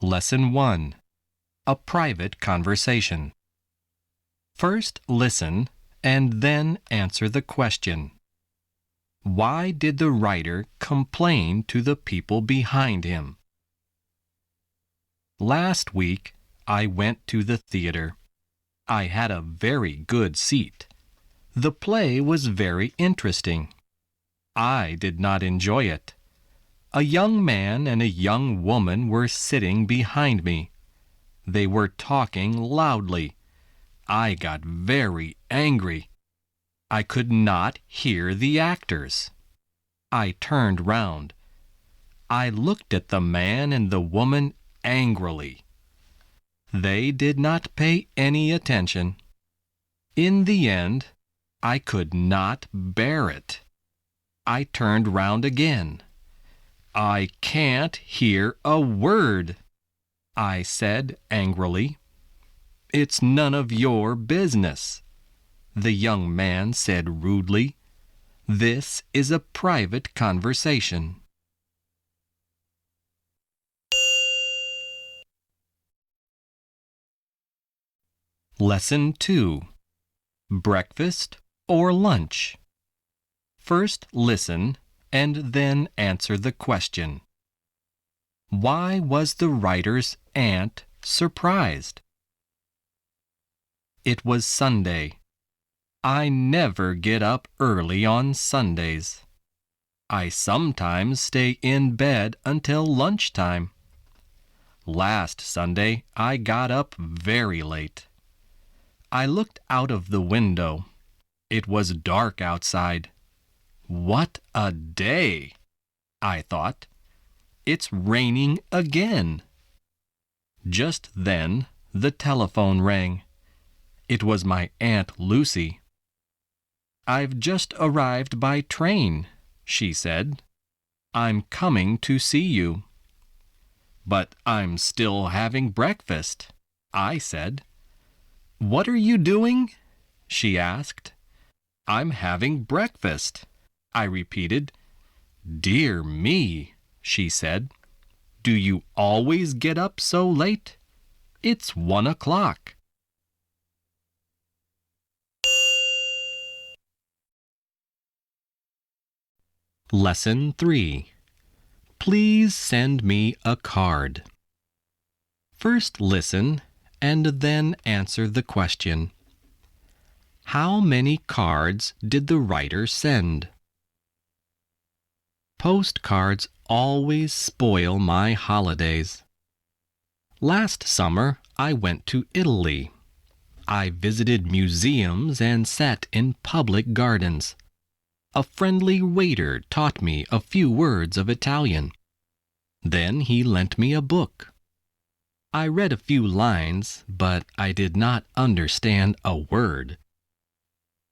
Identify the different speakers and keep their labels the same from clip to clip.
Speaker 1: Lesson 1. A private conversation. First listen and then answer the question. Why did the writer complain to the people behind him? Last week, I went to the theater. I had a very good seat. The play was very interesting. I did not enjoy it. A young man and a young woman were sitting behind me. They were talking loudly. I got very angry. I could not hear the actors. I turned round. I looked at the man and the woman angrily. They did not pay any attention. In the end, I could not bear it. I turned round again. I can't hear a word, I said angrily. It's none of your business, the young man said rudely. This is a private conversation. Lesson 2. Breakfast or lunch? First listen and then answer the question. Why was the writer's aunt surprised? It was Sunday. I never get up early on Sundays. I sometimes stay in bed until lunchtime. Last Sunday, I got up very late. I looked out of the window. It was dark outside. What a day, I thought. It's raining again. Just then, the telephone rang. It was my Aunt Lucy. I've just arrived by train, she said. I'm coming to see you. But I'm still having breakfast, I said. What are you doing? She asked. I'm having breakfast, I repeated. Dear me, she said. Do you always get up so late? It's 1 o'clock. Lesson 3. Please send me a card. First listen and then answer the question. How many cards did the writer send? Postcards always spoil my holidays. Last summer, I went to Italy. I visited museums and sat in public gardens. A friendly waiter taught me a few words of Italian. Then he lent me a book. I read a few lines, but I did not understand a word.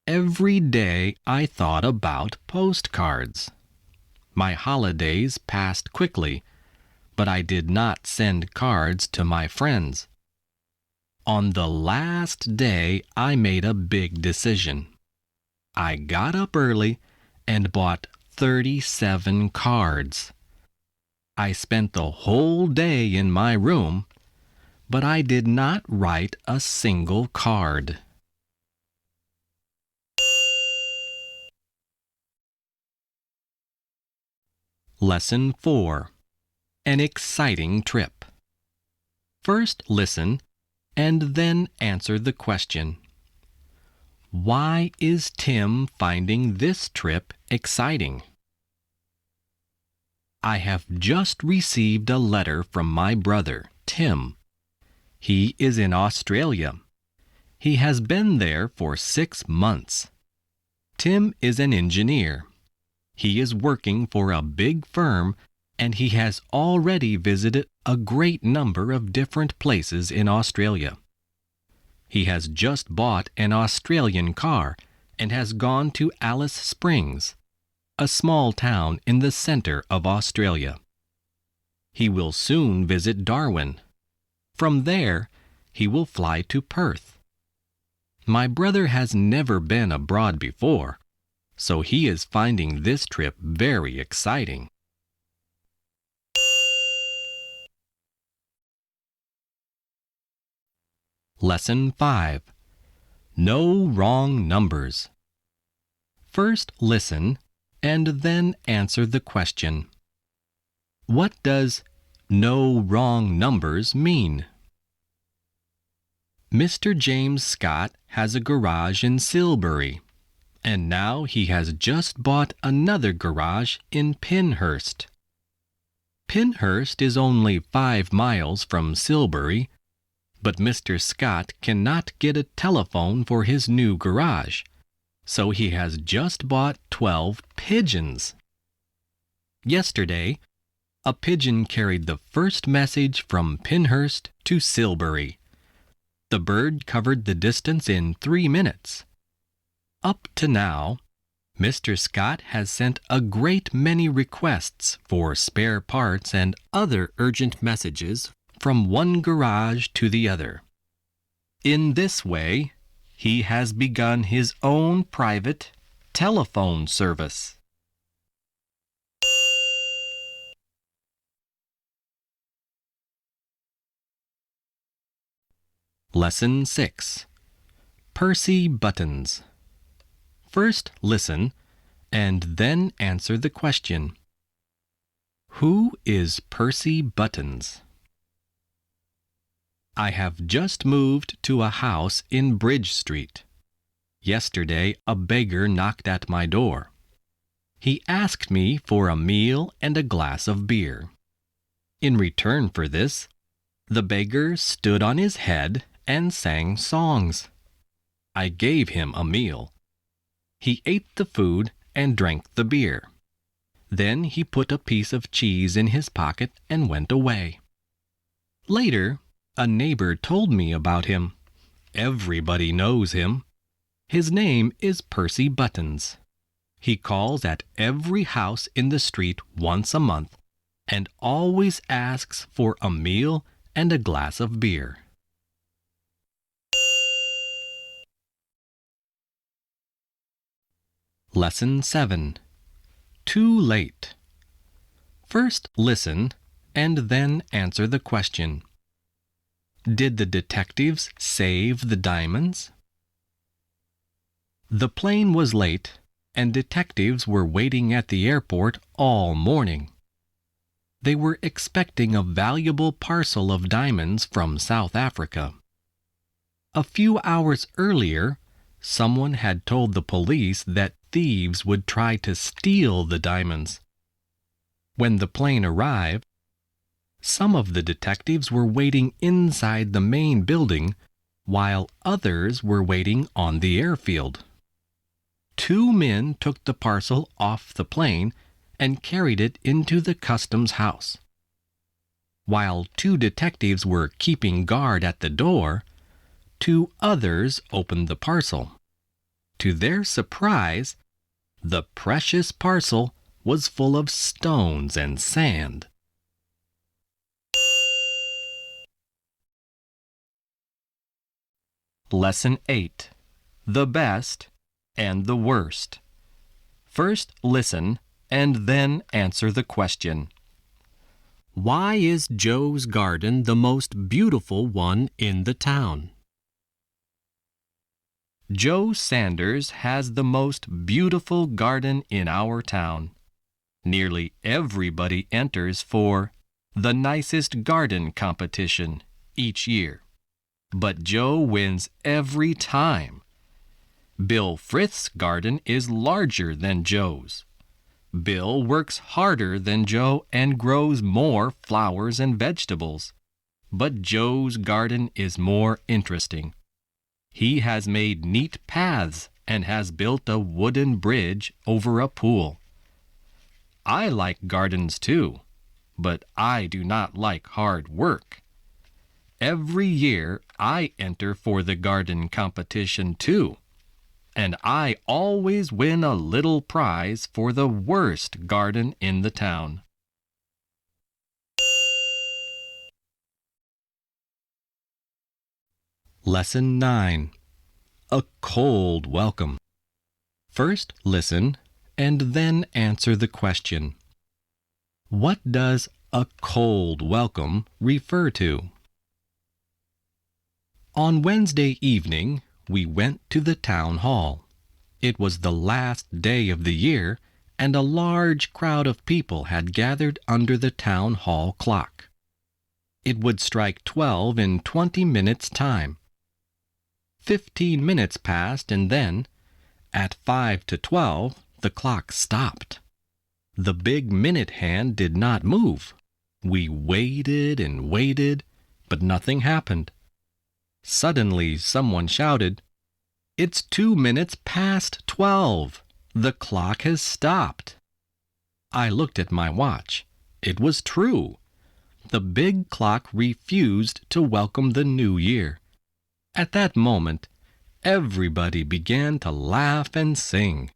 Speaker 1: Every day I thought about postcards. My holidays passed quickly, but I did not send cards to my friends. On the last day, I made a big decision. I got up early and bought 37 cards. I spent the whole day in my room, but I did not write a single card. Lesson 4. An exciting trip. First listen and then answer the question. Why is Tim finding this trip exciting? I have just received a letter from my brother, Tim. He is in Australia. He has been there for 6 months. Tim is an engineer. He is working for a big firm, and he has already visited a great number of different places in Australia. He has just bought an Australian car and has gone to Alice Springs, a small town in the center of Australia. He will soon visit Darwin. From there, he will fly to Perth. My brother has never been abroad before, so he is finding this trip very exciting. Lesson 5. No wrong numbers. First listen and then answer the question. What does no wrong numbers mean? Mr. James Scott has a garage in Silbury, and now he has just bought another garage in Pinehurst. Pinehurst is only 5 miles from Silbury, but Mr. Scott cannot get a telephone for his new garage, so he has just bought 12 pigeons. Yesterday, a pigeon carried the first message from Pinehurst to Silbury. The bird covered the distance in 3 minutes. Up to now, Mr. Scott has sent a great many requests for spare parts and other urgent messages from one garage to the other. In this way, he has begun his own private telephone service. Lesson 6. Percy Buttons. First listen and then answer the question. Who is Percy Buttons? I have just moved to a house in Bridge Street. Yesterday, a beggar knocked at my door. He asked me for a meal and a glass of beer. In return for this, the beggar stood on his head and sang songs. I gave him a meal. He ate the food and drank the beer. Then he put a piece of cheese in his pocket and went away. Later, a neighbor told me about him. Everybody knows him. His name is Percy Buttons. He calls at every house in the street once a month and always asks for a meal and a glass of beer. Lesson 7. Too late. First listen and then answer the question. Did the detectives save the diamonds? The plane was late and detectives were waiting at the airport all morning. They were expecting a valuable parcel of diamonds from South Africa. A few hours earlier, someone had told the police that thieves would try to steal the diamonds. When the plane arrived, some of the detectives were waiting inside the main building, while others were waiting on the airfield. 2 men took the parcel off the plane and carried it into the customs house. While 2 detectives were keeping guard at the door, 2 others opened the parcel. To their surprise, the precious parcel was full of stones and sand. Lesson 8. The best and the worst. First listen and then answer the question. Why is Joe's garden the most beautiful one in the town? Joe Sanders has the most beautiful garden in our town. Nearly everybody enters for the nicest garden competition each year. But Joe wins every time. Bill Frith's garden is larger than Joe's. Bill works harder than Joe and grows more flowers and vegetables. But Joe's garden is more interesting. He has made neat paths and has built a wooden bridge over a pool. I like gardens too, but I do not like hard work. Every year I enter for the garden competition too, and I always win a little prize for the worst garden in the town. Lesson 9. A cold welcome. First listen and then answer the question. What does a cold welcome refer to? On Wednesday evening, we went to the town hall. It was the last day of the year, and a large crowd of people had gathered under the town hall clock. It would strike 12 in 20 minutes' time. 15 minutes passed, and then, at 5 to 12, the clock stopped. The big minute hand did not move. We waited and waited, but nothing happened. Suddenly, someone shouted, "It's 2 minutes past 12. The clock has stopped." I looked at my watch. It was true. The big clock refused to welcome the new year. At that moment, everybody began to laugh and sing.